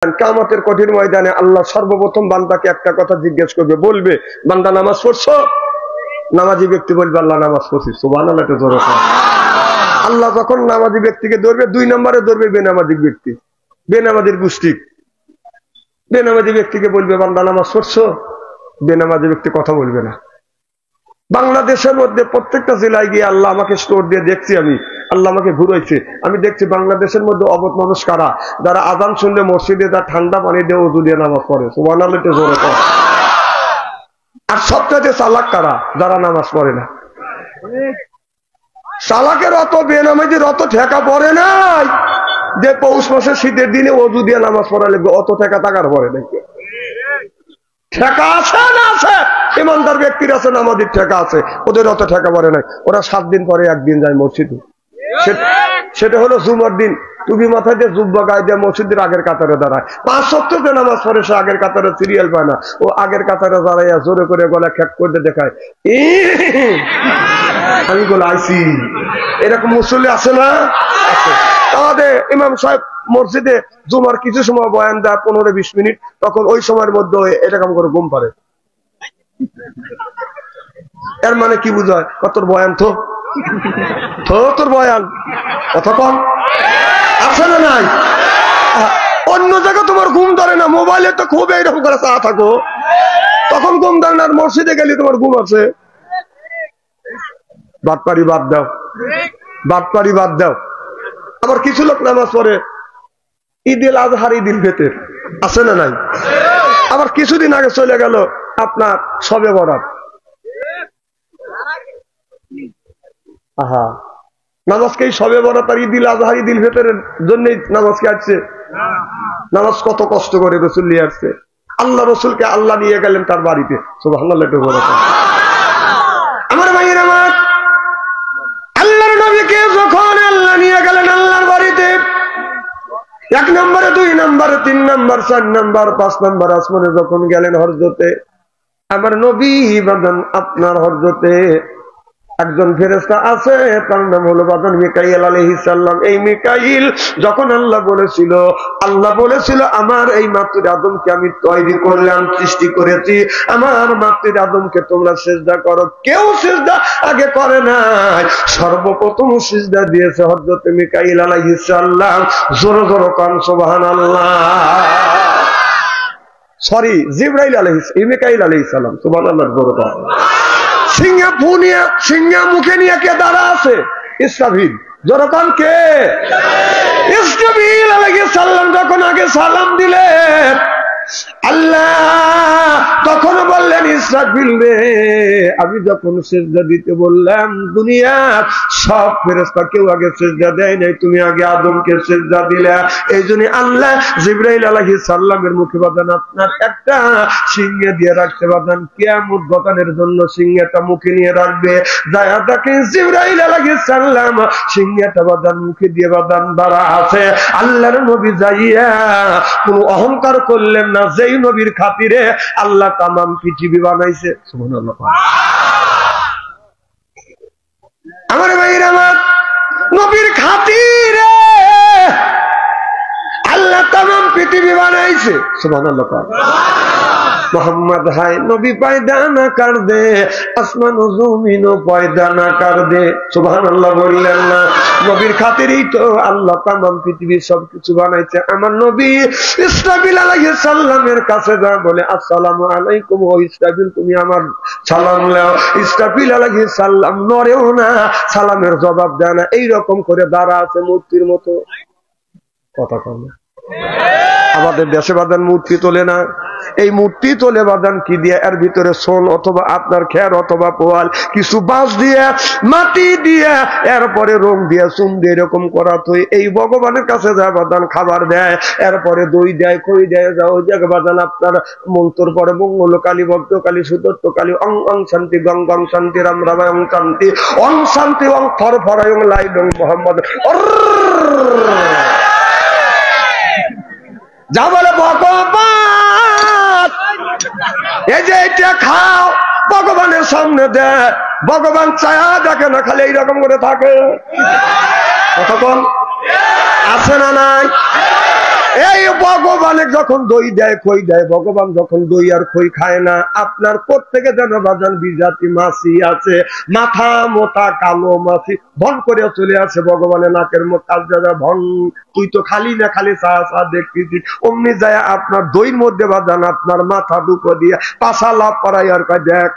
কিয়ামতের কঠিন ময়দানে আল্লাহ সর্বপ্রথম বান্দাকে একটা কথা জিজ্ঞেস করবে, বলবে বান্দা নামাজ পড়ছো? নামাজি ব্যক্তি বলবে আল্লাহ নামাজ পড়ছি। সুবহানাল্লাহ। আল্লাহ যখন নামাজি ব্যক্তিকে ধরবে, 2 নম্বরে ধরবে বেনামাজি ব্যক্তি, বেনামাজির গোষ্ঠী। বেনামাজি ব্যক্তিকে বলবে বান্দা নামাজ পড়ছো? বেনামাজি ব্যক্তি কথা বলবে না। বাংলাদেশের মধ্যে প্রত্যেকটা জেলায় গিয়ে আল্লাহ আমাকে স্টোর দিয়ে দেখছি, আল্লাহ আমাকে ঘুরাইছে, আমি দেখছি বাংলাদেশের মধ্যে অবধ মানুষ কারা, যারা আজান শুনলে মসজিদে তার ঠান্ডা পানি দিয়ে ওযু দিয়ে নামাজ পড়ে। সুবহানাল্লাহ। আর সবচেয়ে চালাক কারা, যারা নামাজ পড়ে না। চালাকের অত বেনামাজির অত ঠেকা পড়ে নাই যে পৌষ মাসের শীতের দিনে ওযু দিয়ে নামাজ পড়া লাগবে, অত ঠেকা টাকার পড়ে নাকি। ঠেকা আছে না আছে, ইমানদার ব্যক্তির আছে, নামাজির ঠেকা আছে, ওদের অত ঠেকা পড়ে নাই। ওরা 7 দিন পরে একদিন যায় মসজিদে, সেটা হলো জুমার দিন। টুপি মাথায় দিয়ে জুব্বা গায়ে দিয়ে মসজিদের আগের কাতারে দাঁড়ায়, 5 ওয়াক্ত নামাজ পড়ে, সে আগের কাতারে সিরিয়াল পায় না, ও আগের কাতারে দাঁড়াইয়া জোরে করে গলা খ্যাক করে দেখায়, আমি বলে আইসি। এরকম মুসল্লি আছে না? আমাদের ইমাম সাহেব মসজিদে জুমার কিছু সময় বয়ান দেয় 15-20 মিনিট, তখন ওই সময়ের মধ্যে এরকম করে ঘুম পারে। এর মানে কি বুঝায়? তোর বয়ান তো তোর বয়ান কতক্ষণ আছে না নাই? অন্য জায়গায় তোমার ঘুম ধরে না, মোবাইলে তো খুব এইরকম করে চা থাকো, তখন ঘুম ধরে না। আর মসজিদে গেলে তোমার ঘুম আছে। বাটপারি বাদ দাও, বাটপারি বাদ দাও। আবার কিছু লোক নামাজ পড়ে ঈদুল আজহার, ঈদুল ফিতর, আছে না নাই? আবার কিছুদিন আগে চলে গেল আপনার শবে বরাত। আহা, নামাজকে শবে বরাত আর ঈদুল আজহার, ঈদুল ফিতরের জন্যই নামাজকে আসছে। নামাজ কত কষ্ট করে রসুল নিয়ে আসছে। আল্লাহ রসুলকে আল্লাহ নিয়ে গেলেন তার বাড়িতে। সুবহানাল্লাহ। আমার ভাইয়ের আমার, আল্লাহর নবীকে যখন আল্লাহ নিয়ে গেলেন আল্লাহর বাড়িতে, 1 নম্বরে, 2 নম্বরে, 3 নম্বর, 4 নম্বর, 5 নম্বর আসমানে যখন গেলেন হযরতে আমার নবী বাদন, আপনার হযরতে একজন ফেরেশতা আছে, তার নাম হলো বাদন মিকাইল আলাইহিস সালাম। এই মিকাইল যখন আল্লাহ বলেছিল আমার এই মাতৃ আদমকে আমি তৈরি করলাম, সৃষ্টি করেছি, আমার মাতৃ আদমকে তোমরা সিজদা করো, কেউ সিজদা আগে করে নাই। সর্বপ্রথম সিজদা দিয়েছে হযরত মিকাইল আলাইহিস সালাম। জোরে জোরে কান সুবহানাল্লাহ। সরি, জিবরাইল আলাইহিস, মিকাইল আলাইহিস সালাম। সুবহানাল্লাহ। জোরে কান। সিংহা মুখে নিয়ে কে দাঁড়া আছে? ইসরাফিল। যখন কে? ইসরাফিল আলাইহিস সালাম যখন আগে সালাম দিলেন, আল্লাহ তখন বললেন ইসরাফিল রে, আমি যখন সিজদা দিতে বললাম দুনিয়ার সব ফেরেশতা কেউ আগে সিজদা দেয় নাই, তুমি আগে আদমকে সিজদা দিলে। এই জন্য আল্লাহ জিবরাইল আলাইহিস সালামের মুখে বাদান আপনার একটা সিংহে দিয়ে রাখতে, বাদান কিয়ামত ঘটানোর জন্য সিংহটা মুখে নিয়ে রাখবে। যায়া দেখেন জিবরাইল আলাইহিস সালাম সিংহটা বাদান মুখে দিয়ে বাদান দাঁড়া আছে। আল্লাহর নবী যাইয়া কোনো অহংকার করলেন না, যেই নবীর খাতিরে আল্লাহ তামাম পৃথিবী বানাইছে। সুবহানাল্লাহ। আমার ভাইরা আমার, নবীর খাতিরে আল্লাহ তামাম পৃথিবী বানাইছে। সুবহানাল্লাহ। मोहम्मद है नबी पैदा ना कर दे, आसमान जमीन पैदा ना कर दे। सुबहानाल्लाह बोललेन ना? नबीर खातिरই তো আল্লাহ तमाम পৃথিবী সবকিছু বানাইছে। আমার নবী ইসরাফিল আলাইহিস সালামের কাছে যা বলে আসসালামু আলাইকুম, ও ইসরাফিল তুমি আমার সালাম নাও। ইসরাফিল আলাইহিস সালাম নড়েও না, সালামের জবাব দেয় না, এই রকম করে দাঁড়া আছে মূর্তির মতো। কথা কম। আমাদের দেশে বাদান মূর্তি তোলে না, এই মূর্তি তোলে বাদান কি দিয়ে? এর ভিতরে সোন অথবা আপনার খের অথবা পোয়াল, কিছু বাঁশ দিয়ে, মাটি দিয়ে, এরপরে রং দিয়ে, চুন দিয়ে এরকম করা তো এই ভগবানের কাছে যা বাদান খাবার দেয়, এরপরে দই দেয়, খই দেয়, যা ওই জায়গায় বাদান আপনার মন্ত্র পরে মঙ্গল কালী, ভক্ত কালী, সুদত্ত কালী, অং অং শান্তি, গং গং শান্তি, রাম রাম অং শান্তি, অং শান্তি, অং ফর ফরায় লাইলং মোহাম্মদ। যা বলে ভগবান, এই যে এটা খাও, ভগবানের সামনে দেয়, ভগবান চায়া দেখে না, খালি এইরকম করে থাকে। কতক্ষণ আছে না নাই? এই ভগবানের যখন দই দেয় খই দেয়, ভগবান যখন দই আর খই খায় না, আপনার প্রত্যেকে যেন বাজান বিজাতি মাছি আছে, মাথা মোটা কালো মাছি ভন করে চলে আসে ভগবানের নাকের কাজ দাদা ভন, তুই তো খালি না খালি চা চা দেখতেছি, অমনি যায় আপনার দইয়ের মধ্যে বাজান আপনার মাথা ঢুকো দিয়ে পাশা লাভ করাই আর কয় দেখ।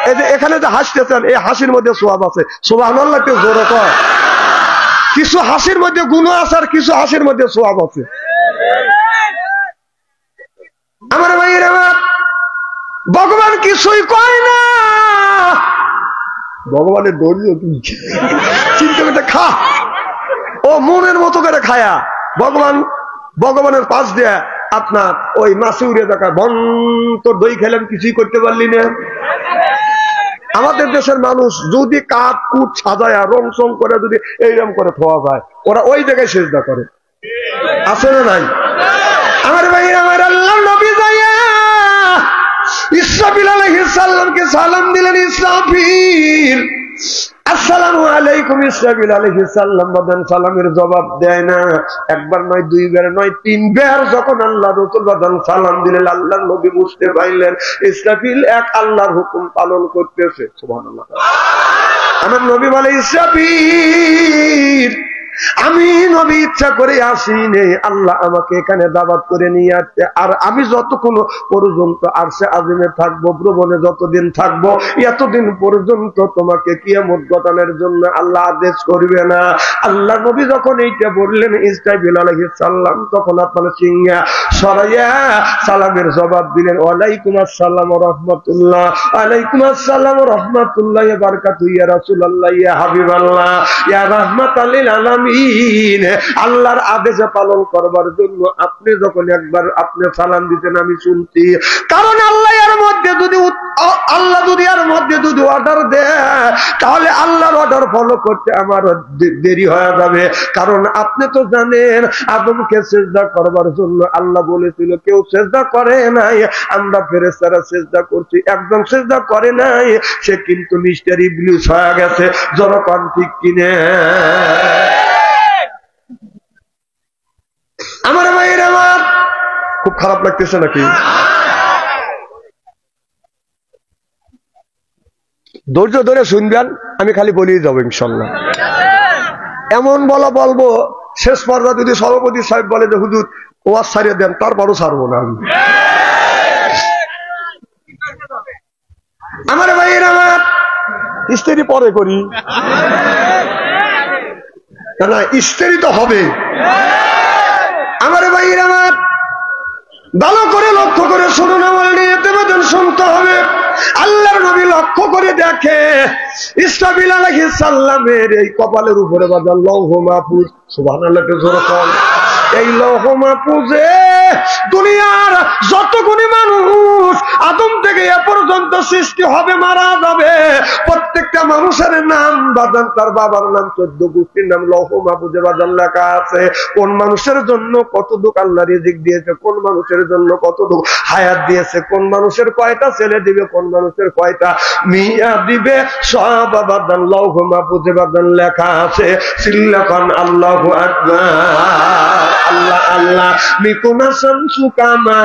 এই যে এখানে যে হাসতেছেন, এই হাসির মধ্যে সোয়াব আছে, সুবহানাল্লাহ একটু জোরে কয়। কিছু হাসির মধ্যে গুণ আছে আর কিছু হাসির মধ্যে সোয়াব আছে। আমার ভাইয়েরা, ভগবান কিছুই কয় না, ভগবানের দলীয় চিন্তা করতে খা, ও মনের মতো করে খায়া ভগবানের পাশ দিয়ে আপনার ওই মাসি উড়ে দেখা বন, তোর দই খেলাম কিছুই করতে পারলি না। আমাদের দেশের মানুষ যদি কাঠ কুট সাজায়া রং চং করে যদি এইরকম করে থোয়া যায়, ওরা ওই জায়গায় সেজদা করে, আছে না নাই? আমার ভাই, আমার আল্লাহ নবী যাইয়া ইসরাফিল আলাইহিস সালামকে সালাম দিলেন। ইসরাফিল আসসালামু আলাইকুম। ইসরাফিল আলাইহিস সালাম বাদান সালামের জবাব দেয় না, একবার নয় দুইবার নয় তিনবার যখন আল্লাহ রাসূল বাদান সালাম দিলেন, আল্লাহর নবী বুঝতে পারলেন ইসরাফিল এক আল্লাহর হুকুম পালন করতেছে। সুবহানাল্লাহ। আমার নবী বলে, ইসরাফিল আমি নবী ইচ্ছা করে আসিনি, আল্লাহ আমাকে এখানে দাওয়াত করে নিয়ে আসছে, আর আমি যতক্ষণ পর্যন্ত আরশে আযমে থাকবো, ভ্রমণে যতদিন থাকবো, এতদিন পর্যন্ত তোমাকে কিয়ামত ঘটানোর জন্য আল্লাহ আদেশ করবে না। আল্লাহ নবী যখন এইটা বললেন ইসরাফিল আলাইহিস সালাম তখন আপনার সিংহা সরাইয়া সালামের জবাব দিলেন, ওয়ালাইকুম আসসালাম ওয়া রাহমাতুল্লাহ, ওয়ালাইকুম আসসালাম ওয়া রাহমাতুল্লাহি ওয়া বারাকাতুহু, ইয়া রাসূলুল্লাহ, ইয়া হাবিবাল্লাহ, ইয়া রাহমাতাল লিল আলামিন। আল্লাহর আদেশ পালন করবার জন্য আপনি যখন একবার আপনি সালাম দিতেন আমি শুনছি, কারণ আল্লাহ এর মধ্যে যদি অর্ডার দেয় তাহলে আল্লাহর অর্ডার ফলো করতে আমার দেরি হয়ে যাবে। কারণ আপনি তো জানেন আদমকে সিজদা করবার জন্য আল্লাহ বলেছিল, কেউ সিজদা করে নাই, আমরা ফেরেশতারা সিজদা করছি, একদম সিজদা করে নাই, সে কিন্তু মিস্টার ইবলিস হয়ে গেছে। জনগণ ঠিক কিনে? আমার ভাইয়ের আমার খুব খারাপ লাগতেছে নাকি? ধৈর্য ধরে শুনবেন, আমি খালি বলেই যাবো ইনশাল্লাহ। এমন বলবো শেষ পর্যায়ে যদি সভাপতি সাহেব বলে যে হুজুর ওয়াজ ছাড়িয়ে দেন, তারপরও ছাড়বো না আমি। আমার ভাইয়ের আমার স্ত্রী পরে করি না, স্ত্রী তো হবে। আমার ভাইয়ের আমার ভালো করে লক্ষ্য করে শুনুন, আমার নিয়তে বাদন শুনতে হবে। আল্লাহর নবী লক্ষ্য করে দেখে ইসরাফিল আলাইহিস সালামের এই কপালের উপরে বাঁধা লৌহ মাহফুজ। সুবহানাল্লাহ, জোরে বল। এই লৌহ মাহফুজে দুনিয়ার যতগুলি মানুষ আদম থেকে এ পর্যন্ত সৃষ্টি হবে, মারা যাবে, প্রত্যেকটা মানুষের নাম বাজান, তার বাবার নাম, 14 গোষ্ঠীর নাম লৌহ মাহফুজে বাজান লেখা আছে। কোন মানুষের জন্য কতটুকু আল্লাহ রিজিক দিয়েছে, কোন মানুষের জন্য কতটুকু হায়াত দিয়েছে, কোন মানুষের কয়টা ছেলে দিবে, কোন মানুষের কয়টা মিয়া দিবে, সব বাজান লৌহ মাহফুজে বাজান লেখা আছে। সিল্লাকান আল্লাহু আকবার। আল্লাহ আল্লাহ মিকুনা শামসুকামা,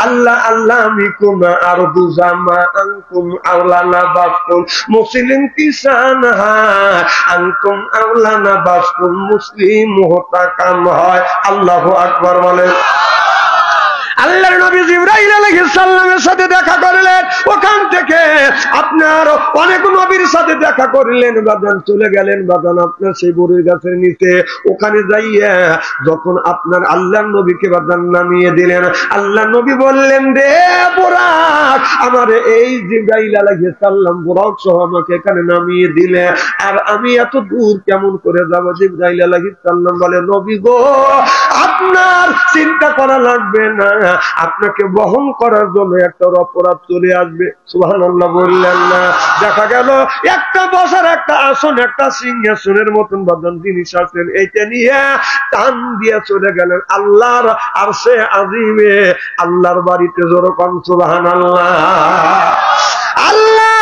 আল্লাহ আল্লাহ মিকুনা আরদু জামা, আনকুম আওলানা বাসকুম মুসলিম কিসানহা, আনকুম আওলানা বাসকুম মুসলিম মুহতাকাম হয়। আল্লাহু আকবার বলেন। আল্লাহর নবী জিবরাইল আলাইহিস সালামের সাথে দেখা করলেন, ওখান থেকে আপনার অনেক নবীর সাথে দেখা করলেন, বাদান চলে গেলেন বাদান আপনার সেই বড়ই গাছের নিচে। ওখানে যাইয়া যখন আপনার আল্লাহর নবীকে বাদান নামিয়ে দিলেন, আল্লাহর নবী বললেন, রে বুরাক, আমার এই জিবরাইল আলাইহিস সালাম বুরাক সহ আমাকে এখানে নামিয়ে দিলে, আর আমি এত দূর কেমন করে যাব? জিবরাইল আলাইহিস সালাম বলে, নবী গো, আপনার চিন্তা করা লাগবে না, আপনাকে বহন করার জন্য একটা অপরাধ চলে আসবে। সুবহানাল্লাহ বললেন না? দেখা গেল একটা বসার একটা আসন, একটা সিংহাসনের মতন বাদন জিনিস আছেন, এইটা নিয়ে টান দিয়ে চলে গেলেন আল্লাহর আরশে আজিমে, আল্লাহর বাড়িতে। জোরে কোন সুবহানাল্লাহ। আল্লাহ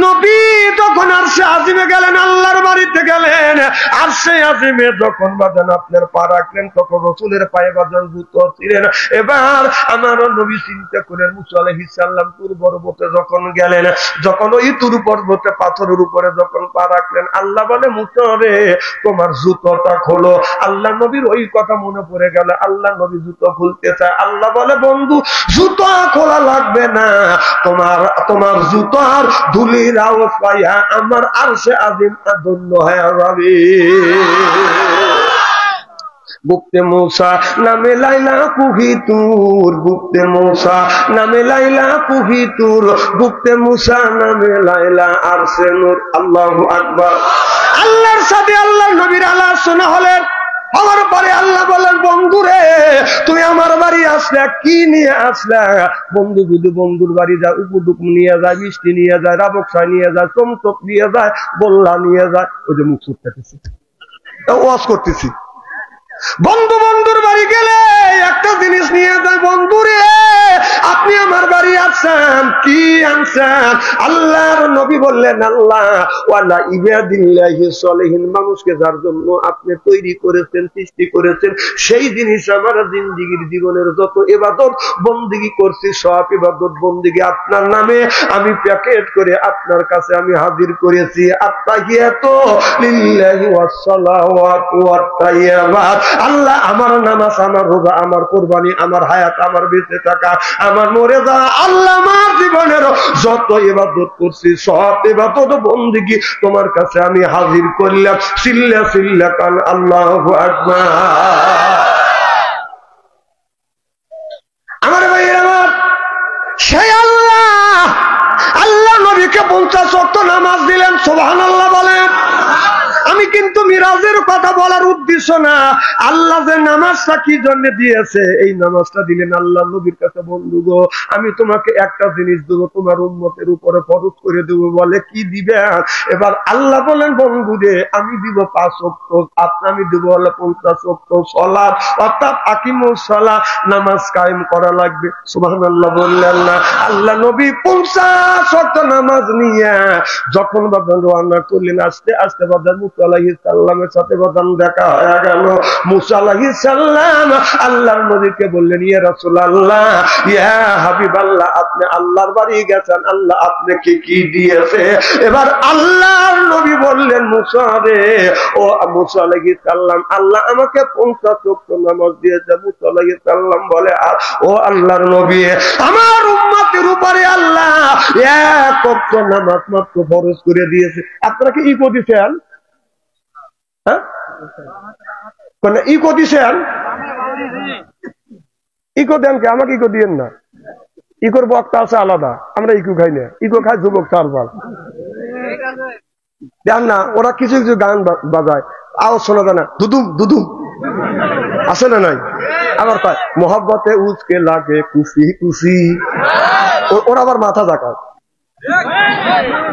নবী তখন আরশে আজিমে গেলেন, আল্লাহর বাড়িতে গেলেন। আরশে আজিমে যখন বাজান আপনার পা রাখলেন, তখন রাসূলের পায়ে বাজান জুতো ছিলেন। এবার আমার নবী চিন্তা করে মুসা আলাইহিস সালাম তুর পর্বতে যখন গেলেন, যখন ওই তুর পর্বতে পাথরের উপরে যখন পা রাখলেন, আল্লাহ বলে মুসা রে তোমার জুতোটা খোলো। আল্লাহ নবীর ওই কথা মনে পড়ে গেল, আল্লাহ নবী জুতো খুলতে চায়। আল্লাহ বলে বন্ধু জুতো খোলা লাগবে না, তোমার জুতার ধুলির আওয়াজ পাইয়া আমার আরশে আজিম ধন্য হয়ে যাবে। বুকতে মূসা নামে লাইলা কুহি তুর, বুকতে মূসা নামে লাইলা কুহি তুর, বুকতে মূসা নামে লাইলা আরশে নূর। আল্লাহু আকবার। আল্লাহর সাথে আল্লাহর নবীর আলোচনা হলেন। আমার পরে আল্লাহ বলেন বন্ধুরে তুমি আমার বাড়ি আসলে কি নিয়ে আসলে? বন্ধু যদি বন্ধুর বাড়ি যায় উপদুক নিয়ে যায়, মিষ্টি নিয়ে যায়, রাবকসাই নিয়ে যায়, চমচক নিয়ে যায়, বল্লা নিয়ে যায়। ওই যে মুখ ছুটতেছি, ওয়াজ করতেছি। বন্ধু বন্ধুর বাড়ি গেলে একটা জিনিস নিয়ে যায়, বন্ধুরে আপনি আমার বাড়ি আসছেন কি আনছেন? আল্লাহর নবী বললেন আল্লাহ ওয়ালা ইবাদিল্লাহি সলিহিন, মানুষকে যার জন্য আপনি তৈরি করেছেন, সৃষ্টি করেছেন, সেই জিনিস আমার জিন্দেগীর জীবনের যত ইবাদত বন্দেগী করছি সব ইবাদত বন্দেগী আপনার নামে আমি প্যাকেট করে আপনার কাছে আমি হাজির করেছি। আত্তাহিয়াতু লিল্লাহি ওয়াস সালাওয়াতু ওয়াত তাইয়্যিবাত। আল্লাহ আমার নামাজ, আমার রোজা, আমার কুরবানি, আমার হায়াত, আমার বেঁচে থাকা, আমার মরে যাওয়া, আল্লাহ আমার জীবনের যত ইবাদত করছি সব ইবাদত বন্দেগী তোমার কাছে আমি হাজির করলাম। সিল্লা সিল্লা কান আল্লাহু আকবার। আমার ভাইয়ের আমার সেই আল্লাহ নবীকে 50 ওয়াক্ত নামাজ দিলেন। সুবহানাল্লাহ বলেন। আমি কিন্তু মিরাজের কথা বলার উদ্দেশ্য না, আল্লাহ যে নামাজটা কি জন্য দিয়েছে এই নামাজটা দিলেন আল্লাহ নবীর কাছে। বন্ধু গো আমি তোমাকে একটা জিনিস দেবো, তোমার উম্মতের উপরে ফরজ করে দেবো। বলে কি দিবে? এবার আল্লাহ বলেন বন্ধু রে আমি দিব 5 ওয়াক্ত, আমি দেবো 50 ওয়াক্ত সালাত, অর্থাৎ আকিমুস সালাহ, নামাজ কায়েম করা লাগবে। সুবহানাল্লাহ বললেন না? আল্লাহ নবী 50 ওয়াক্ত নামাজ নিয়ে যখন বাদান রওনা করলেন, আস্তে আস্তে বাদান মুসা আলাইহিস সালামের সাথে বাদান দেখা হয়ে গেল। মুসা আলাইহিস সালাম আল্লাহর নবীকে বললেন ইয়া রাসূলুল্লাহ, ইয়া হাবিবাল্লাহ, আপনি আল্লাহর বাড়ি গেছেন, আল্লাহ আপনাকে কি দিয়েছে? এবার আল্লাহর নবী বললেন মুসা রে, ও মুসা আলাইহিস সালাম আল্লাহ আমাকে 50 ওয়াক্ত নামাজ দিয়েছে। মুসা আলাইহিস সালাম বলে ও আল্লাহর নবী আমার উম্মতের উপরে আল্লাহ 1 ওয়াক্ত নামাজ মাত্র ফরজ করে দিয়েছে। আপনারা কি ইকো দিছেন? হ্যাঁ ইকো দিছেন? ইকো দেন কে? আমাকে ইকো দিয়েন না। ইকোর বক্তা আছে আলাদা, আমরা ইকো খাই না। ইকো খাই যুবক চারবার দেন না। ওরা কিছু কিছু গান বাজায়, আওয়াজ শোনা যায় না, দুদুম দুদুম আছে না নাই? আবার তাই মোহাব্বতে উজকে লাগে খুশি খুশি, ওরা আবার মাথা জাকায়।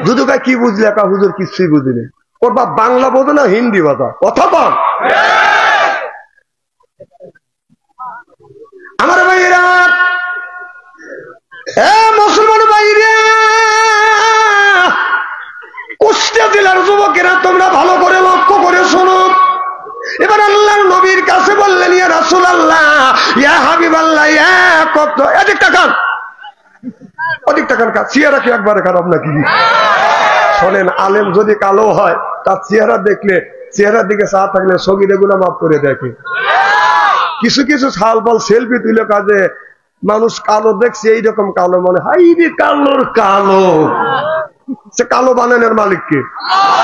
দুদু গায় কি বুঝলে? একা হুজুর কিছুই বুঝিনি। ওর বাপ বাংলা বোঝে না, হিন্দি বাজা কথা পান। আমার ভাইরা, মুসলমান ভাইরা, কুষ্টিয়া জেলার যুবকেরা তোমরা ভালো করে লক্ষ্য করে শোনো। এবার আল্লাহর নবীর কাছে বললেন ইয়া রাসূলুল্লাহ, ইয়া হাবিবাল্লাহ, ইয়া কত এদিক তাকান, ওদিক তাকান। চেহারা কি একবারে খারাপ নাকি? শোনেন, আলেম যদি কালো হয় তার চেহারা দেখলে, চেহারার দিকে চা থাকলে সগিরে গুনা মাফ করে দেখে। কিছু কিছু ছাল পাল সেলফি তুলে কাজে মানুষ কালো দেখছে, এইরকম কালো মনে হাই রে কালোর কালো। সে কালো বানানোর মালিক কে?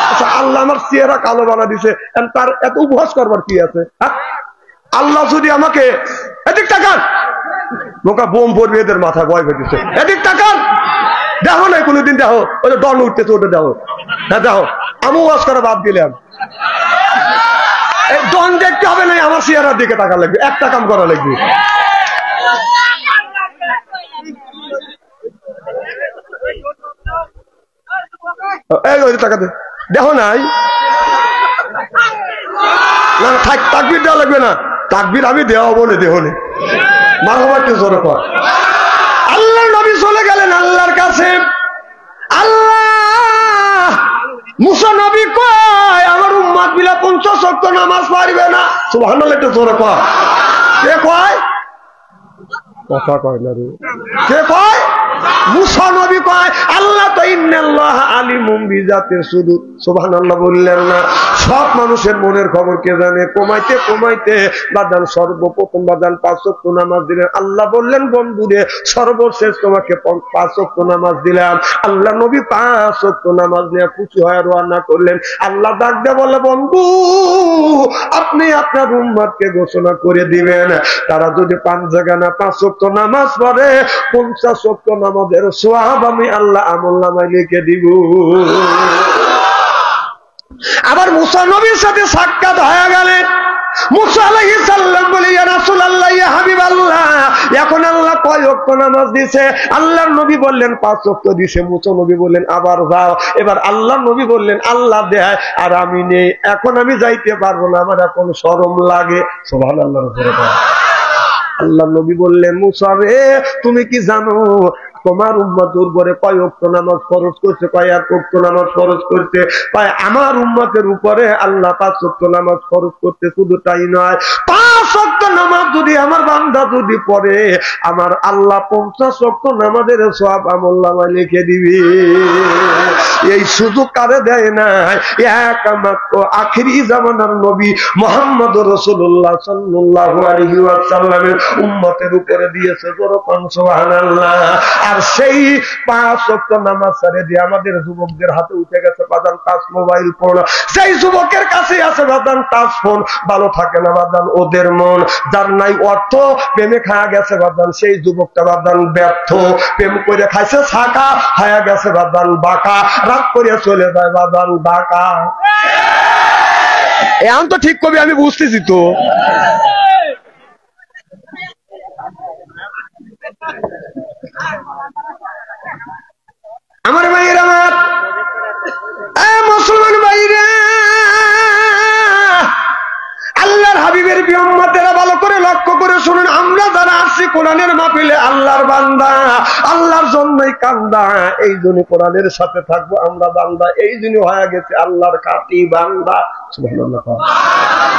আচ্ছা আল্লাহ আমার চেহারা কালো বানা দিছে, তার এত উপহাস করবার কি আছে? আল্লাহ যদি আমাকে এদিক তাকান, বোকা বোম পড়বে এদের মাথা ভয় পেতেছে, এদিক তাকান, দেখো না কোনোদিন দেখো ওই যে ডন উঠতেছে, ওটা দেখো। হ্যাঁ দেখো, আমি ওয়াজ করা বাদ দিলাম। এই ডন দেখতে হবে না, আমার চেহারার দিকে তাকা লাগবে, একটা কাম করা লাগবে। তাকাতে দেখো নাই, তাকবির দেওয়া লাগবে না, তাকবির আমি দেওয়া বলে দেহ নে মারহাবাকে জোরে কর। আল্লাহর নবী চলে গেলেন আল্লাহর কাছে। আল্লাহ মুসা নবী কয় আমার উম্মত মিলা 50 ওয়াক্ত নামাজ পারবে না। সুবহানাল্লাহ, একটু জোরে কয়। কে কয়? কথা কয় না রে। কে কয়? মুসা নবী কয় আল্লাহ তো ইন্নাল্লাহ আলিমুম বিজাতির সুদূর। সুবহানাল্লাহ বললেন না? সব মানুষের মনের খবর কে জানে? কমাইতে কমাইতে বাদান সর্বপ্রথম বাদান 5 ওয়াক্ত নামাজ দিলেন। আল্লাহ বললেন বন্ধুরে সর্বশেষ তোমাকে 5 ওয়াক্ত নামাজ দিলাম। আল্লাহ নবী 5 ওয়াক্ত নামাজ নিয়ে খুশি হয়ে রওনা করলেন। আল্লাহ ডাক দিয়ে বলে বন্ধু আপনি আপনার উম্মতকে ঘোষণা করে দিবেন তারা যদি 5 জায়গা না 5 ওয়াক্ত নামাজ পড়ে 50 ওয়াক্ত নামাজের সওয়াব আমি আল্লাহ আমলনামায় লিখে দিব। আবার মুসা নবীর সাথে সাক্ষাৎ হয়ে গেলেন। মুসা আলাইহিস সালাম বলে ইয়া রাসূলুল্লাহ ইয়া হাবিবাল্লাহ এখন আল্লাহ কয় ওয়াক্ত নামাজ দিয়েছে? আল্লাহর নবী বললেন 5 ওয়াক্ত দিয়েছে। মুসা নবী বললেন আবার যাও। এবার আল্লাহর নবী বললেন আল্লাহ দেয় আর আমি নেই, এখন আমি যাইতে পারবো না, আমার এখন শরম লাগে। সুবহানাল্লাহ। আল্লাহ নবী বললেন মুসা রে তুমি কি জানো তোমার উম্মতের উপরে কয় ওয়াক্ত নামাজ ফরজ করছে? কয় ওয়াক্ত নামাজ ফরজ করতে? কয় আমার উম্মতের উপরে আল্লাহ 5 ওয়াক্ত নামাজ ফরজ করতে। শুধু তাই নয় 5 ওয়াক্ত নামাজ যদি আমার বান্দা যদি পড়ে আমার আল্লাহ 50 ওয়াক্ত নামাজের সওয়াব আমলনামায় লিখে দিবে। এই সুযোগ কারে দেয় না? একমাত্র আখিরি জামানার নবী মুহাম্মদুর রাসূলুল্লাহ সাল্লাল্লাহু আলাইহি ওয়াসাল্লামের উম্মতের উপরে দিয়েছে। যখন সুবহানাল্লাহ। আর সেই 5 ওয়াক্ত নামাজ ছেড়ে দিয়ে আমাদের যুবকদের হাতে উঠে গেছে বাদান টাচ মোবাইল ফোন। সেই যুবকের কাছে আছে বাদান টাচ ফোন। ভালো থাকে না বাদান ওদের মন। যার নাই অর্থ প্রেমে খাওয়া গেছে বাদান সেই যুবকটা বাদান ব্যর্থ। প্রেম করে খাইছে ছাকা হয়ে গেছে বাদান বাঁকা। রাগ করে চলে যায় বাদান বাঁকা। এখন তো ঠিক কবি আমি বুঝতেছি তো। আমার ভাইয়ের আমার মুসলমান ভাইরা আল্লাহর হাবিবের উম্মতেরা ভালো করে লক্ষ্য করে শুনুন। আমরা যারা আসছি কোরআনের মাহফিলে আল্লাহর বান্দা, আল্লাহর জন্যই কান্দা, এই জন্য কোরআনের সাথে থাকবো আমরা বান্দা, এই জন্য হয়ে গেছে আল্লাহর খাঁটি বান্দা। সুবহানাল্লাহ।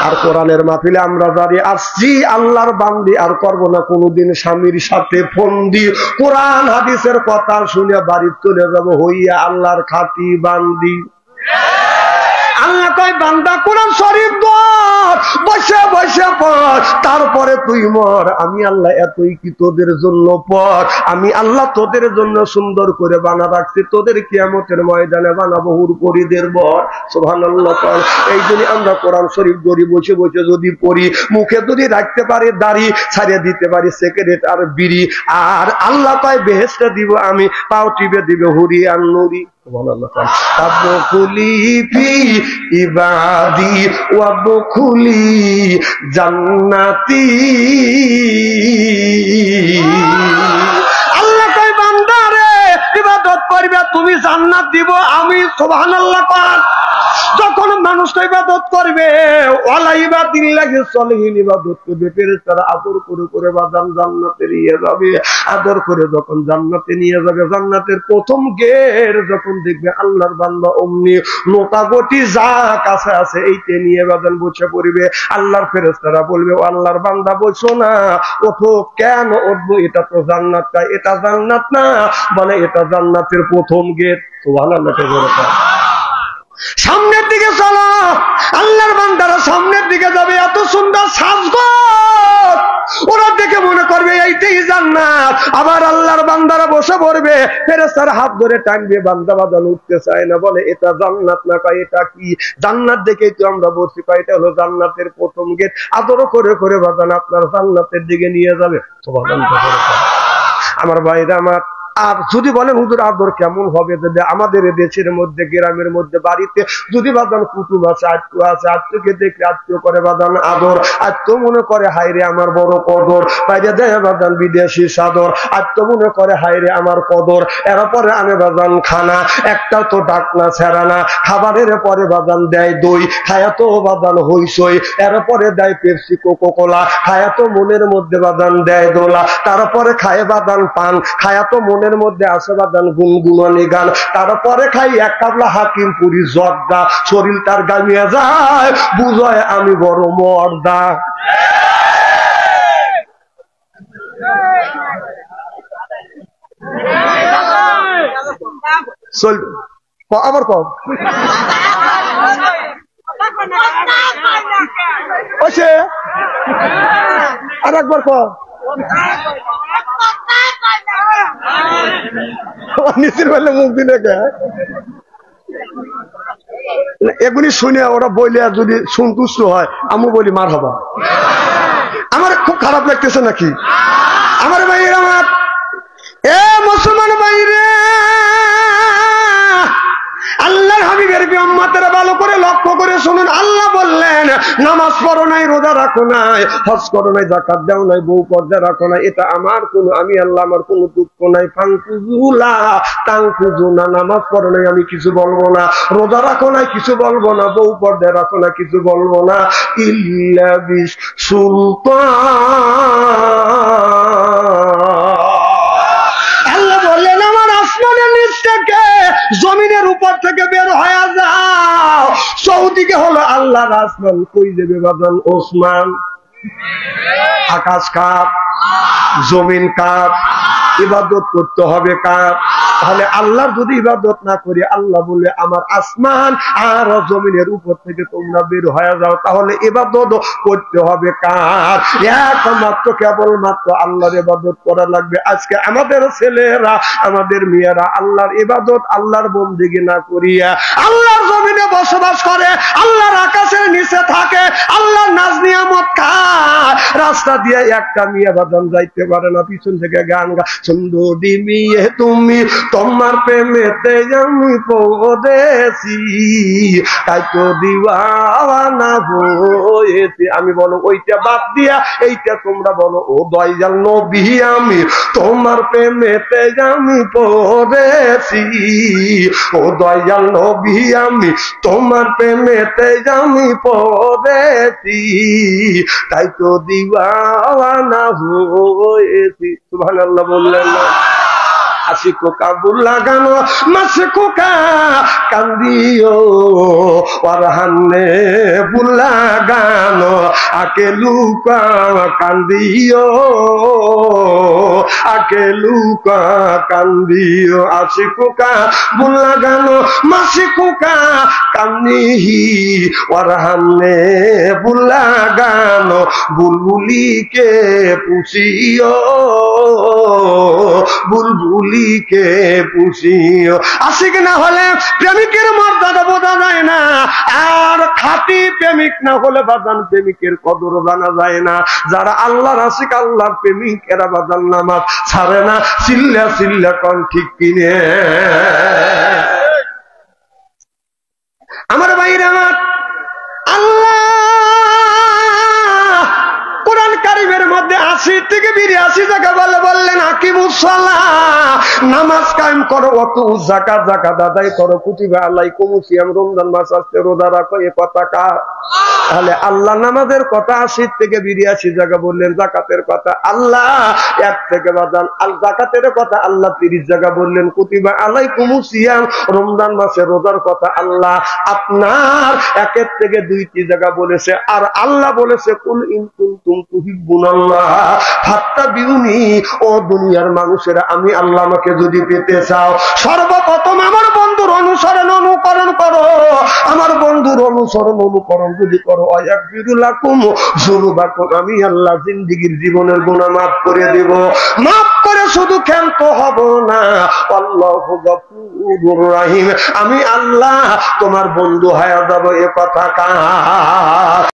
আর কোরআনের মাহফিলে আমরা যারা আসছি আল্লাহর বান্দি আর করবো না কোনোদিন স্বামীর সাথে ফন্দি। কোরআন হাদিসের কথা শুনে বাড়ি চলে যাবো হইয়া আল্লাহর খাঁটি বান্দি। আল্লাহ কয় বান্দা কোরআন শরীফ ধর, বসে বসে পড়, তারপরে তুই মর। আমি আল্লাহ এতই কি তোদের জন্য পড়। আমি আল্লাহ তোদের জন্য সুন্দর করে বানা রাখছি, তোদের কিয়ামতের ময়দানে বানাবো হুরপরিদের বর। সুবহানাল্লাহ। এই জন্য আমরা কোরআন শরীফ ধরি বসে বসে যদি পড়ি, মুখে যদি রাখতে পারি দাড়ি, ছাড়িয়ে দিতে পারি সিগারেট আর বিড়ি, আর আল্লাহ কয় বেহেশতে দিব আমি, পাও টিপে দিবে হুরি আর নুরি। ইবাদি ওয়াদখুলি জান্নাতি। আল্লাহ কয় বান্দারে ইবাদত করবে তুমি জান্নাত দিব আমি। সুবহানাল্লাহ। যখন মানুষ ইবাদত করবে ওয়ালা ইবাদিল্লাহি সলিহিন ইবাদত করবে ফেরেশতারা আদর করে করে বাদাম জান্নাতে নিয়ে যাবে। আদর করে যখন জান্নাতে নিয়ে যাবে জান্নাতের প্রথম গেট যখন দেখবে আল্লাহর বান্দা অমনি লোটাগটি যা কাছে আছে এইতে নিয়ে বাদাম বসে পড়বে। আল্লাহর ফেরেশতারা বলবে ও আল্লাহর বান্দা বসো না, ওঠো। কেন উঠবো? এটা তো জান্নাত। এটা জান্নাত না, বলে এটা জান্নাতের প্রথম গেট। সুবহানাল্লাহ। সামনের দিকে চলো। আল্লাহর বান্দারা সামনের দিকে যাবে, এত সুন্দর সাজগোজ ওরা দেখে মনে করবে এইটাই জান্নাত। আবার আল্লাহর বান্দারা বসে পড়বে, ফেরেশতারা হাত ধরে টানবে, বান্দা বাদান উঠতে চায় না, বলে এটা জান্নাত না। কয় এটা কি? জান্নাত দেখেই তো আমরা বসি। কয় এটা হলো জান্নাতের প্রথম গেট। আদর করে করে বাদান আপনার জান্নাতের দিকে নিয়ে যাবে। সুবহানাল্লাহ। আমার ভাইরা আমার, আর যদি বলেন হুজুর আদর কেমন হবে, যদি আমাদের দেশের মধ্যে গ্রামের মধ্যে বাড়িতে যদি বাদান কুটুম আছে, আত্মীয় আছে, আত্মীয়কে দেখে আত্মীয় করে বাদান আদর, আত্মীয় মনে করে হায়রে আমার বড় কদর, বাইরে দেয় বাদান বিদেশি সাদর, আত্মীয় মনে করে হায়রে আমার কদর। এরপরে আনে বাদান খানা, একটা তো ডাকনা ছেড়ানা, খাবারের পরে বাদান দেয় দই, খায়া তো বাদান হইসই, এরপরে দেয় পেপসি কোকো কোলা, খায়া তো মনের মধ্যে বাদান দেয় দোলা, তারপরে খায় বাদান পান, খায়া তো মনে মনের মধ্যে আছে বাদান গুনগুনানি গান, তারপরে খাই এক কাবলা হাকিমপুরি জর্দা, শরীর তার গামিয়ে যায়, বুঝয় আমি বড় মর্দা। আবার কম আর একবার কম নিচের বেলে মুখ দিলে এগুলি শুনে ওরা বইলে যদি সন্তুষ্ট হয়, আমি বলি মার হবা। আমার খুব খারাপ লাগতেছে নাকি? আমার ভাইয়ের, আমার এ মুসলমান ভাইরে, আল্লাহর হাবিবের উম্মতেরা ভালো করে লক্ষ্য করে শুনুন। আল্লাহ বললেন নামাজ পড়ো নাই, রোজা রাখো নাই, হজ করো নাই, যাকাত দাও নাই, বউ পর্দা রাখো নাই, এটা আমার কোনো, আমি আল্লাহ আমার কোনো দুঃখ নাই। ফাংকুজুলা তাংকুজুনা, নামাজ পড়ো নাই আমি কিছু বলবো না, রোজা রাখো নাই কিছু বলবো না, বউ পর্দা রাখো না কিছু বলবো না, ইল্লা বিস সুলতান। আল্লাহ বললেন আমার আসমানের নিচ থেকে জমিনের উপর থেকে বের হয়ে যাও। সৌদিকে হলো আল্লাহর আসমান, কই দেবে বাজান? ওসমান। আকাশ কার? জমিন কার? ইবাদত করতে হবে কার? তাহলে আল্লাহর যদি ইবাদত না করি, আল্লাহ বলে আমার আসমান আর জমিনের উপর থেকে তোমরা বের হয়ে যাও, তাহলে ইবাদত করতে হবে কার? একমাত্র কেবলমাত্র আল্লাহর ইবাদত করা লাগবে। আজকে আমাদের ছেলেরা, আমাদের মেয়েরা আল্লাহর ইবাদত, আল্লাহর বন্দেগী না করিয়া আল্লাহর জমিনে বসবাস করে, আল্লাহর আকাশের নিচে থাকে, আল্লাহর নাজ নিয়ামত খায়। রাস্তা দিয়ে একটা মেয়ে বাদাম যাইতে পারে না, পিছন থেকে গান গা, সুন্দরী মেয়ে তুমি, তোমার প্রেমেতে আমি পড়েছি, তাই তো দিওয়ানা হয়েছি। আমি বলো ওইটা বাদ দিয়া এইটা তোমরা বলো, ও দয়াল নবী আমি তোমার প্রেমেতে আমি পড়েছি, ও দয়াল নবী আমি তোমার প্রেমেতে আমি পড়েছি, তাই তো দিওয়ানা হয়েছি। সুবহানাল্লাহ বললেন না? আসি কোকা বুল লাগানো মাসে কোকা কান্দিও, ওরহান্নে বুল লাগানো আকে লুকা কান্দিও, আকে লুকা কান্দিও। আসি কোকা বুল লাগানো মাসে কোকা কান্দিহি, ওরহান্নে বুল লাগানো বুলবুলিকে পুষিও, বুলবুলিকে পুষিও। আশিক না হলে প্রেমিকের মর্যাদা বোঝা যায় না, আর খাঁটি প্রেমিক না হলে বাজান প্রেমিকের কদর জানা যায় না। যারা আল্লাহর আশিক, আল্লাহর প্রেমিক, এরা বাজান নামাজ ছাড়ে না। চিল্লা চিল্লা কন ঠিক কিনে? আমার ভাইরা, আমার আল্লাহ কোরআন কারিমের মধ্যে 80 থেকে 82 জায়গা বললেন আকিমুস সালাহ, নামাজ কায়েম করো, ওয়াতু যাকাত, যাকাত আদায় করো, কুতিবা আলাইকুমুস সিয়াম, রমজান মাস আসছে রোজা রাখো, এ কথা কার? তাহলে আল্লাহ নামাজের কথা 80 থেকে 82 জায়গা বললেন, যাকাতের কথা আল্লাহ 1 থেকে বাজান, আল যাকাতের কথা আল্লাহ 30 জায়গা বললেন, কুতিবা আলাইকুমুস সিয়াম, রমজান মাসে রোজার কথা আল্লাহ আপনার 1 থেকে 2টি জায়গা বলেছে। আর আল্লাহ বলেছে কুল ইন কুনতুম তুহিব্বুনাল্লাহ ফাত্তাবিউনি, ও দুনিয়ার মানুষেরা আমি আল্লাহ আমাকে যদি পেতে চাও, সর্বপ্রথম আমার বন্ধুর অনুসরণ অনুকরণ করো। আমার বন্ধুর অনুসরণ অনুকরণ যদি করো, আয়াগফিরুলাকুম যুনুবাকুম, আমি আল্লাহ জিন্দেগীর জীবনের গুনাহ মাফ করে দেব। মাফ করে শুধু ক্ষান্ত হব না, আল্লাহু গফুরুর রহিম, আমি আল্লাহ তোমার বন্ধু হয়ে যাব। এ কথা কার?